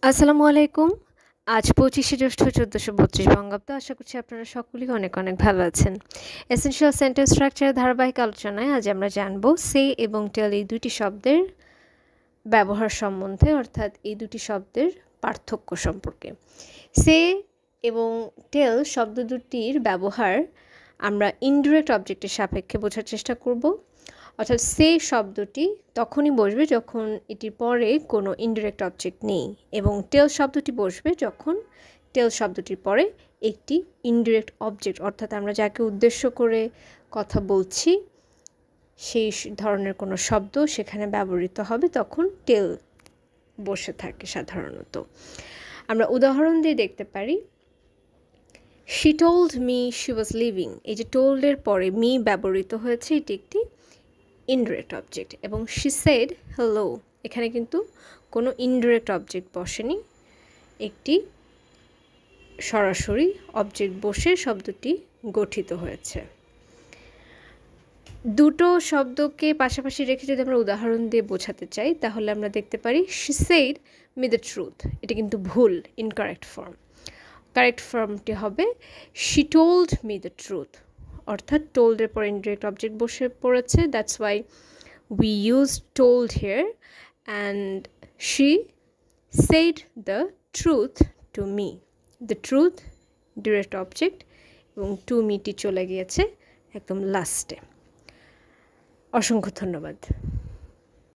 আসসালামু আলাইকুম। আজ ২৫শে জ্যৈষ্ঠ ১৪৩২ বঙ্গাব্দ। আশা করছি আপনারা সকলেই অনেক, অনেক ভালো আছেন। এসেনশিয়াল সেন্টেন্স স্ট্রাকচারের ধারাবাহিক আলোচনায় আজ আমরা জানব সে এবং টেল এই দুটি শব্দের ব্যবহার সম্বন্ধে, অর্থাৎ এই দুটি শব্দের পার্থক্য সম্পর্কে। সে এবং টেল শব্দ দুটির ব্যবহার আমরা ইনডিরেক্ট অবজেক্টের সাপেক্ষে বোঝার চেষ্টা করব। অর্থাৎ সে শব্দটি তখনই বসবে যখন এটির পরে কোনো ইনডিরেক্ট অবজেক্ট নেই, এবং টেল শব্দটি বসবে যখন টেল শব্দটির পরে একটি ইনডিরেক্ট অবজেক্ট, অর্থাৎ আমরা যাকে উদ্দেশ্য করে কথা বলছি সেই ধরনের কোনো শব্দ সেখানে ব্যবহৃত হবে, তখন টেল বসে থাকে সাধারণত। আমরা উদাহরণ দিয়ে দেখতে পারি, she told me she was living. এই যে টোল্ডের পরে মি ব্যবহৃত হয়েছে, এটি একটি ইনডিরেক্ট অবজেক্ট। এবং শি সেড হ্যালো, এখানে কিন্তু কোনো ইনডিরেক্ট অবজেক্ট বসেনি, একটি সরাসরি অবজেক্ট বসে শব্দটি গঠিত হয়েছে। দুটো শব্দকে পাশাপাশি রেখে যদি আমরা উদাহরণ দিয়ে বোঝাতে চাই, তাহলে আমরা দেখতে পারি she said me the truth. এটা কিন্তু ভুল, ইনকারেক্ট ফর্ম। কারেক্ট ফর্মটি হবে she told me the truth, অর্থাৎ টোল্ডের পর ইনডিরেক্ট অবজেক্ট বসে পড়েছে, that's why we used told here, and she said the truth to me. The truth direct object এবং to me টি চলে গিয়েছে একদম লাস্টে। অসংখ্য ধন্যবাদ।